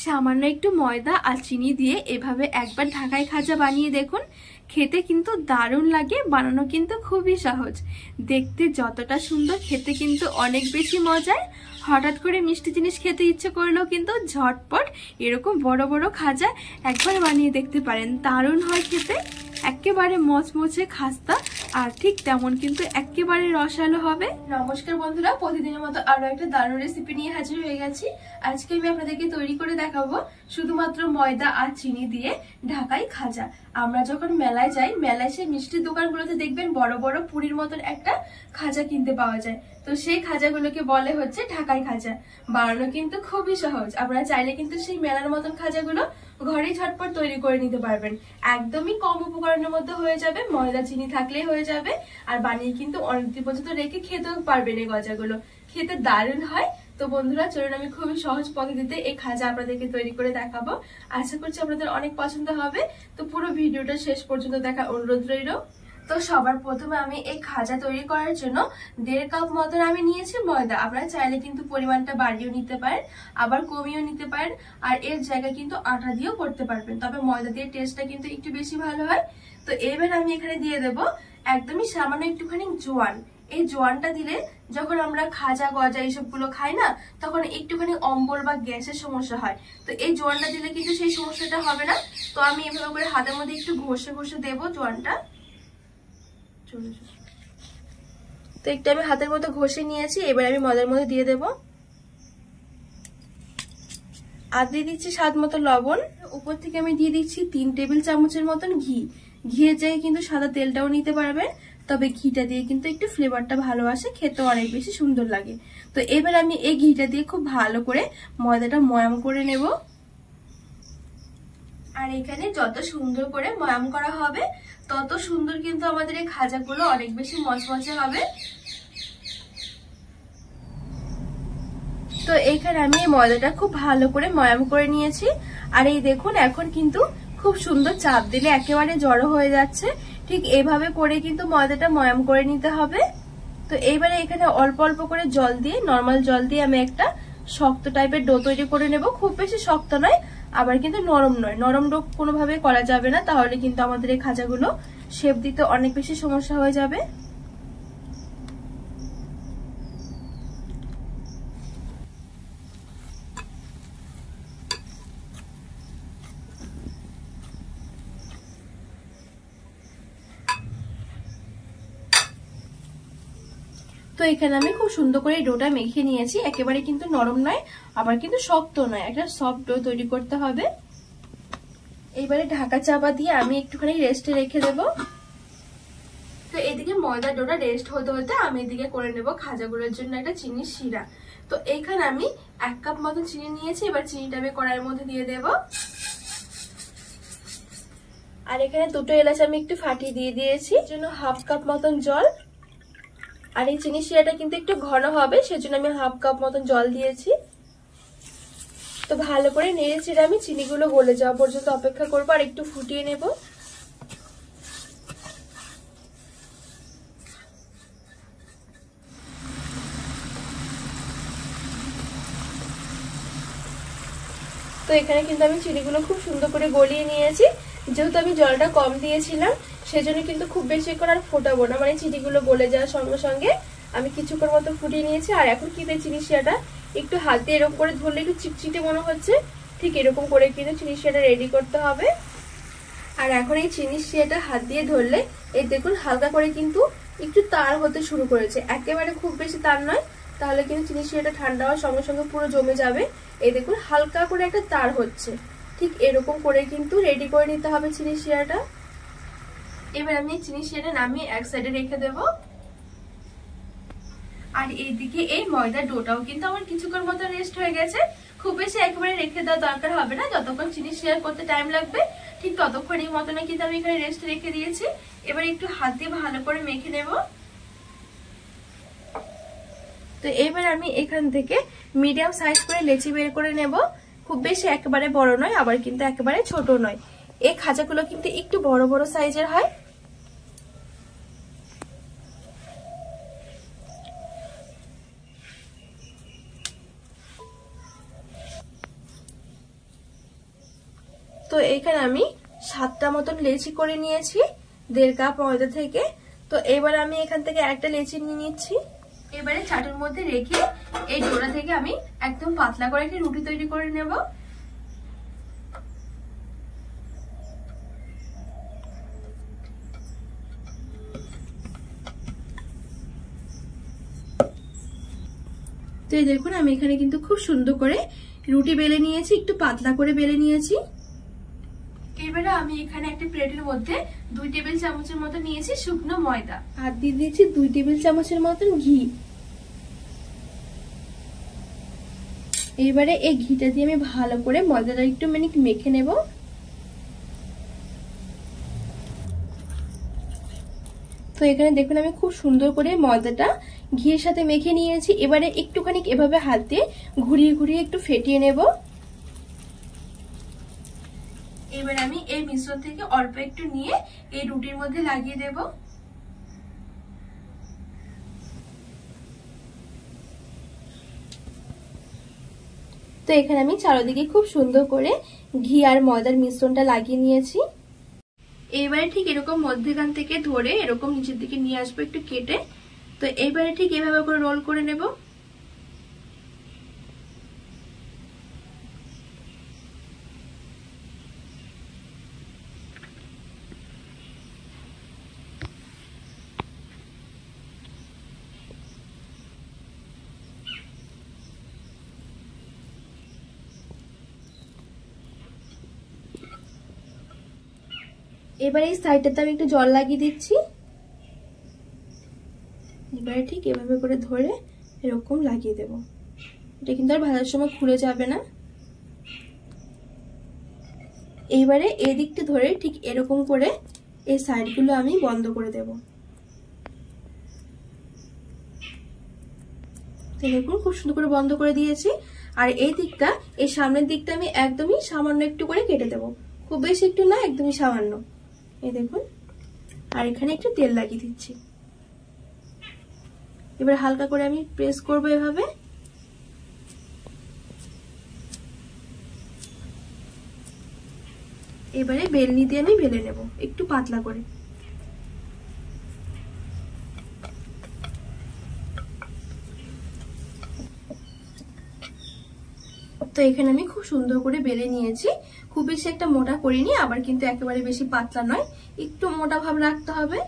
সামান্য একটু ময়দা আর চিনি দিয়ে এভাবে একবার ঢাকাই খাজা বানিয়ে দেখুন, খেতে কিন্তু দারুণ লাগে। বানানো কিন্তু খুবই সহজ, দেখতে যতটা সুন্দর খেতে কিন্তু অনেক বেশি মজার। হঠাৎ করে মিষ্টি জিনিস খেতে ইচ্ছে করলেও কিন্তু ঝটপট এরকম বড় বড় খাজা একবার বানিয়ে দেখতে পারেন, দারুণ হয় খেতে। একেবারে মচমচে খাস্তা আর ঠিক তেমন কিন্তু একেবারে রসালো হবে। নমস্কার বন্ধুরা, প্রতিদিনের মতো আরো একটা দারুণ রেসিপি নিয়ে হাজির হয়ে গেছি। আজকে আমি আপনাদেরকে তৈরি করে দেখাবো শুধুমাত্র ময়দা আর চিনি দিয়ে ঢাকাই খাজা। আমরা যখন মেলায় যাই, মেলায় সেই মিষ্টির দোকানগুলোতে দেখবেন বড় বড় পুরীর মতন একটা খাজা কিনতে পাওয়া যায়। তো সেই খাজাগুলোকে বলে হচ্ছে ঢাকাই খাজা। বানানো কিন্তু খুবই সহজ, আপনারা চাইলে কিন্তু সেই মেলার মতন খাজাগুলো ঘরেই ঝটপট তৈরি করে নিতে পারবেন। একদমই কম উপকরণের মধ্যে হয়ে যাবে, ময়দা চিনি থাকলেই হয়ে যাবে। আর বানিয়ে কিন্তু অনেকদিন পর্যন্ত রেখে খেতেও পারবেন। এই গজাগুলো খেতে দারুণ হয়। তো বন্ধুরা চলুন, আমি খুবই সহজ পদ্ধতিতে এই খাজা আপনাদেরকে তৈরি করে দেখাবো। আশা করছি আপনাদের অনেক পছন্দ হবে। তো পুরো ভিডিওটা শেষ পর্যন্ত দেখার অনুরোধ রইল। তো সবার প্রথমে আমি এই খাজা তৈরি করার জন্য 1.5 কাপ মতন আমি নিয়েছি ময়দা। আপনারা চাইলে কিন্তু পরিমাণটা বাড়িয়েও নিতে পারেন, আবার কমিয়েও নিতে পারেন। আর এর জায়গায় কিন্তু আটা দিয়েও করতে পারবেন, তবে ময়দা দিয়ে টেস্টটা কিন্তু একটু বেশি ভালো হয়। তো এবার আমি এখানে দিয়ে দেব একদমই সামান্য একটুখানি জোয়ান। এই জোয়ানটা দিলে যখন আমরা খাজা গজা এইসবগুলো খাই না, তখন একটুখানি অম্বল বা গ্যাসের সমস্যা হয়। তো এই জোয়ানটা দিলে কিন্তু সেই সমস্যাটা হবে না। তো আমি এভাবে করে হাতের মধ্যে একটু ঘষে ঘষে দেবো জোয়ানটা। তো একটু আমি হাতের মধ্যে ঘষে নিয়েছি, এবার আমি ময়দার মধ্যে দিয়ে দেব। আর দিয়ে দিচ্ছি স্বাদ মতো লবণ। উপর থেকে আমি দিয়ে দিচ্ছি 3 টেবিল চামচের মতন ঘি। ঘিয়ের জায়গায় কিন্তু সাদা তেলটাও নিতে পারবেন, তবে ঘিটা দিয়ে কিন্তু একটু ফ্লেভারটা ভালো আসে, খেতে অনেক বেশি সুন্দর লাগে। তো এবার আমি এই ঘিটা দিয়ে খুব ভালো করে ময়দাটা ময়াম করে নেব। আর এখানে যত সুন্দর করে ময়াম করা হবে, তত সুন্দর কিন্তু আমাদের এই খাজাগুলো অনেক বেশি মচমচে হবে। তো এইখানে আমি এই ময়দাটা খুব ভালো করে ময়াম করে নিয়েছি। আর এই দেখুন, এখন কিন্তু খুব সুন্দর চাপ দিলে একেবারে জড়ো হয়ে যাচ্ছে। ঠিক এইভাবে করে কিন্তু ময়দাটা ময়াম করে নিতে হবে। তো এইবারে এখানে অল্প অল্প করে জল দিয়ে, নর্মাল জল দিয়ে আমি একটা শক্ত টাইপের ডো তৈরি করে নেব। খুব বেশি শক্ত নয়, আবার কিন্তু নরম নয়। নরম ডো কোনোভাবে করা যাবে না, তাহলে কিন্তু আমাদের এই খাজাগুলো শেপ দিতে অনেক বেশি সমস্যা হয়ে যাবে। তো এখানে আমি খুব সুন্দর করে ডোটা মেখে নিয়েছি। একেবারে কিন্তু নরম নয়, আবার কিন্তু শক্ত নয়, একটা সফট ডো তৈরি করতে হবে। এইবারে ঢাকা চাপা দিয়ে আমি একটুখানি রেস্টে রেখে দেব। তো এদিকে ময়দার ডোটা রেস্ট হতে হতে আমি এদিকে করে নেব খাজাগুলোর জন্য একটা চিনির শিরা। তো এইখানে আমি 1 কাপ মতন চিনি নিয়েছি। এবার চিনিটা আমি কড়াইয়ের মধ্যে দিয়ে দেব। আর এখানে 2টো এলাচ আমি একটু ফাটিয়ে দিয়ে দিয়েছি, জন্য 1/2 কাপ মতন জল। আর এই চিনি শিরাটা কিন্তু একটু ঘন হবে, সেজন্য আমি 1/2 কাপ মতন জল দিয়েছি। তো ভালো করে নেড়ে চেড়ে আমি চিনিগুলো গলে যাওয়া পর্যন্ত অপেক্ষা করবো আর একটু ফুটিয়ে নেব। তো এখানে কিন্তু আমি চিনিগুলো খুব সুন্দর করে গলিয়ে নিয়েছি। যেহেতু আমি জলটা কম দিয়েছিলাম, সেজন্য কিন্তু খুব বেশি করে আর ফোটাবো না, মানে চিনিগুলো গলে যাওয়ার সঙ্গে সঙ্গে আমি কিছুক্ষণ মতো ফুটিয়ে নিয়েছি। আর এখন কিন্তু চিনি শিরাটা একটু হাত দিয়ে এরকম করে ধরলে একটু চিটচিটে মনে হচ্ছে, ঠিক এরকম করে কিন্তু চিনি শিরাটা রেডি করতে হবে। আর এখন এই চিনি শিরাটা হাত দিয়ে ধরলে এই দেখুন হালকা করে কিন্তু একটু তার হতে শুরু করেছে, একেবারে খুব বেশি তার নয়, তাহলে কিন্তু চিনি শিরাটা ঠান্ডা হওয়ার সঙ্গে সঙ্গে পুরো জমে যাবে। এই দেখুন হালকা করে একটা তার হচ্ছে, ঠিক এরকম করে কিন্তু রেডি করে নিতে হবে চিনি শিরাটা। এবার আমি চিনি শিরাটা নামিয়ে এক সাইডে রেখে দেব। আর এইদিকে এই ময়দার ডোটাও কিন্তু আমার কিছুক্ষণ মতো রেস্ট হয়ে গেছে। খুব বেশি একেবারে রেখে দেওয়া দরকার হবে না, যতক্ষণ চিনি শিরা করতে টাইম লাগবে ঠিক ততক্ষণই মতনে কিন্তু আমি এখানে রেস্ট রেখে দিয়েছি। এবার একটু হাত দিয়ে ভালো করে মেখে নেব। তো এবার আমি এখান থেকে মিডিয়াম সাইজ করে লেচি বের করে নেব। খুব বেশি একেবারে বড় নয়, আবার কিন্তু একেবারে ছোট নয়। এই খাজাগুলো কিন্তু একটু বড় বড় সাইজের হয়। তো এখানে আমি 7টা মতন লেচি করে নিয়েছি 1.5 কাপ ময়দা থেকে। তো এবার আমি এখান থেকে একটা লেচি নিয়ে নিচ্ছি। এবারে চাটুর মধ্যে রেখে এই ডোটা থেকে আমি একদম পাতলা করে একটা রুটি তৈরি করে নেব। তো এই দেখুন আমি এখানে কিন্তু খুব সুন্দর করে রুটি বেলে নিয়েছি, একটু পাতলা করে বেলে নিয়েছি। এবারে আমি এখানে একটা প্লেটের মধ্যে 2 টেবিল চামচের মতো নিয়েছি শুকনো ময়দা, আর দিয়ে দিয়েছি 2 টেবিল চামচের মতন ঘি। এবারে এই ঘিটা দিয়ে আমি ভালো করে ময়দাটা একটু মেখে নেব। তো এখানে দেখুন আমি খুব সুন্দর করে ময়দাটা ঘিয়ের সাথে মেখে নিয়েছি। এবারে একটুখানি এভাবে হাত দিয়ে ঘুরিয়ে ঘুরিয়ে একটু ফেটিয়ে নেব। এবার আমি এই মিশ্রণ থেকে অল্প একটু নিয়ে এই রুটির মধ্যে লাগিয়ে দেব। তো এখানে আমি চারিদিকে খুব সুন্দর করে ঘি আর ময়দার মিশ্রণটা লাগিয়ে নিয়েছি। এবারে ঠিক এরকম মধ্যখান থেকে ধরে এরকম নিচের দিকে নিয়ে আসবো একটু কেটে। তো এইবারে ঠিক এভাবে করে রোল করে নেব। এবারে এই সাইডটাতে আমি একটু জল লাগিয়ে দিচ্ছি। এবারে ঠিক এভাবে করে ধরে এরকম লাগিয়ে দেব। এটা কিন্তু আর ভাজার সময় খুলে যাবে না। এইবারে এই দিকটা ধরে ঠিক এরকম করে এই সাইডগুলো আমি বন্ধ করে দেব। দেখুন খুব সুন্দর করে বন্ধ করে দিয়েছি। আর এই দিকটা, এই সামনের দিকটা আমি একদমই সামান্য একটু করে কেটে দেব, খুব বেশি একটু না, একদমই সামান্য। এই দেখুন, আর এখানে একটু তেল লাগিয়ে দিচ্ছি। এবার হালকা করে আমি প্রেস করব এভাবে। এবারে বেলনি দিয়ে আমি বেলে নেব একটু পাতলা করে। তো এখানে আমি খুব সুন্দর করে বেলে নিয়েছি। খুব বেশি একটা মোটা করিনি, আবার কিন্তু একেবারে বেশি পাতলা নয়, একটু মোটা ভাব রাখতে হবে।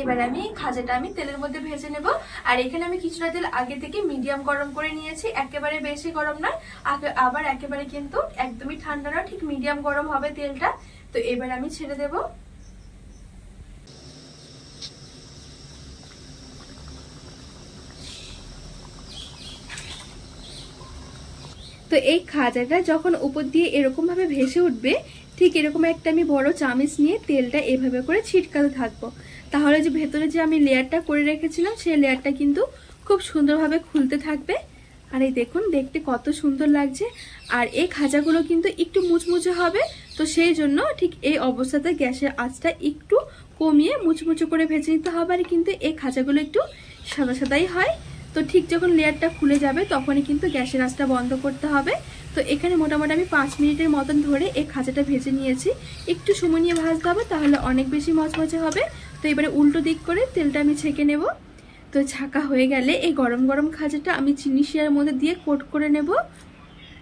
এবার আমি খাজাটা আমি তেলের মধ্যে ভেজে নেব। আর এখানে আমি কিছুটা তেল আগে থেকে মিডিয়াম গরম করে নিয়েছি, একেবারে বেশি গরম নয়, আবার একেবারে কিন্তু একদমই ঠান্ডা নয়, ঠিক মিডিয়াম গরম হবে তেলটা। তো এবার আমি ছেড়ে দেব। তো এই খাজাটা যখন উপর দিয়ে এরকম ভাবে ভেসে উঠবে, ঠিক এরকম একটা আমি বড় চামচ নিয়ে তেলটা এভাবে করে ছিটকাতে থাকবো। তাহলে যে ভেতরে যে আমি লেয়ারটা করে রেখেছিলাম সেই লেয়ারটা কিন্তু খুব সুন্দরভাবে খুলতে থাকবে। আর এই দেখুন দেখতে কত সুন্দর লাগছে। আর এই খাজাগুলো কিন্তু একটু মুচমুচে হবে, তো সেই জন্য ঠিক এই অবস্থাতে গ্যাসের আঁচটা একটু কমিয়ে মুচমুচে করে ভেজে নিতে হবে। আর কিন্তু এই খাজাগুলো একটু সাদা সাদাই হয়। তো ঠিক যখন লেয়ারটা খুলে যাবে তখনই কিন্তু গ্যাসের আঁচটা বন্ধ করতে হবে। তো এখানে মোটামুটি আমি 5 মিনিটের মতন ধরে এই খাজাটা ভেজে নিয়েছি। একটু সময় নিয়ে ভাজতে হবে, তাহলে অনেক বেশি মচমচে হবে। তো এবারে উল্টো দিক করে তেলটা আমি ছেঁকে নেব। তো ছাকা হয়ে গেলে এই গরম গরম খাজাটা আমি চিনি শিরার মধ্যে দিয়ে কোট করে নেব।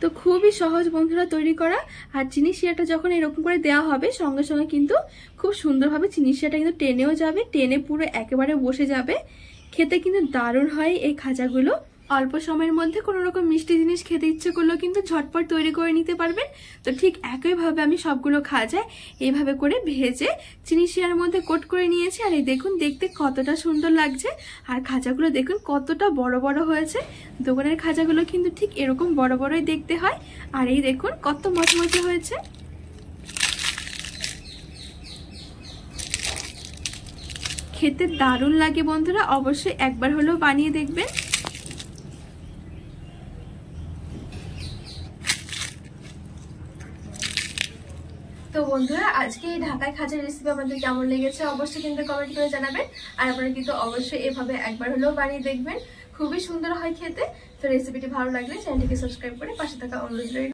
তো খুবই সহজ বন্ধুরা তৈরি করা। আর চিনি শিরাটা যখন এরকম করে দেওয়া হবে সঙ্গে সঙ্গে কিন্তু খুব সুন্দরভাবে চিনি শিরাটা কিন্তু টেনেও যাবে, টেনে পুরো একেবারে বসে যাবে। খেতে কিন্তু দারুণ হয় এই খাজাগুলো। অল্প সময়ের মধ্যে কোনো রকম মিষ্টি জিনিস খেতে ইচ্ছে করলেও কিন্তু ঝটপট তৈরি করে নিতে পারবেন। তো ঠিক একইভাবে আমি সবগুলো খাজা এইভাবে করে ভেজে চিনি শিরার মধ্যে কোট করে নিয়েছি। আর এই দেখুন দেখতে কতটা সুন্দর লাগছে। আর খাজাগুলো দেখুন কতটা বড় বড় হয়েছে। দোকানের খাজাগুলো কিন্তু ঠিক এরকম বড় বড়ই দেখতে হয়। আর এই দেখুন কত মচমচে হয়েছে। খেতে দারুণ লাগে বন্ধুরা, অবশ্যই একবার হলেও বানিয়ে দেখবেন। তো বন্ধুরা আজকে এই ঢাকায় খাজার রেসিপি আপনাদের কেমন লেগেছে অবশ্যই কিন্তু কমেন্ট করে জানাবেন। আর আপনারা কিন্তু অবশ্যই এভাবে একবার হলেও বানিয়ে দেখবেন, খুবই সুন্দর হয় খেতে। তো রেসিপিটি ভালো লাগলে চ্যানেলটিকে সাবস্ক্রাইব করে পাশে থাকা অনুরোধ রইল।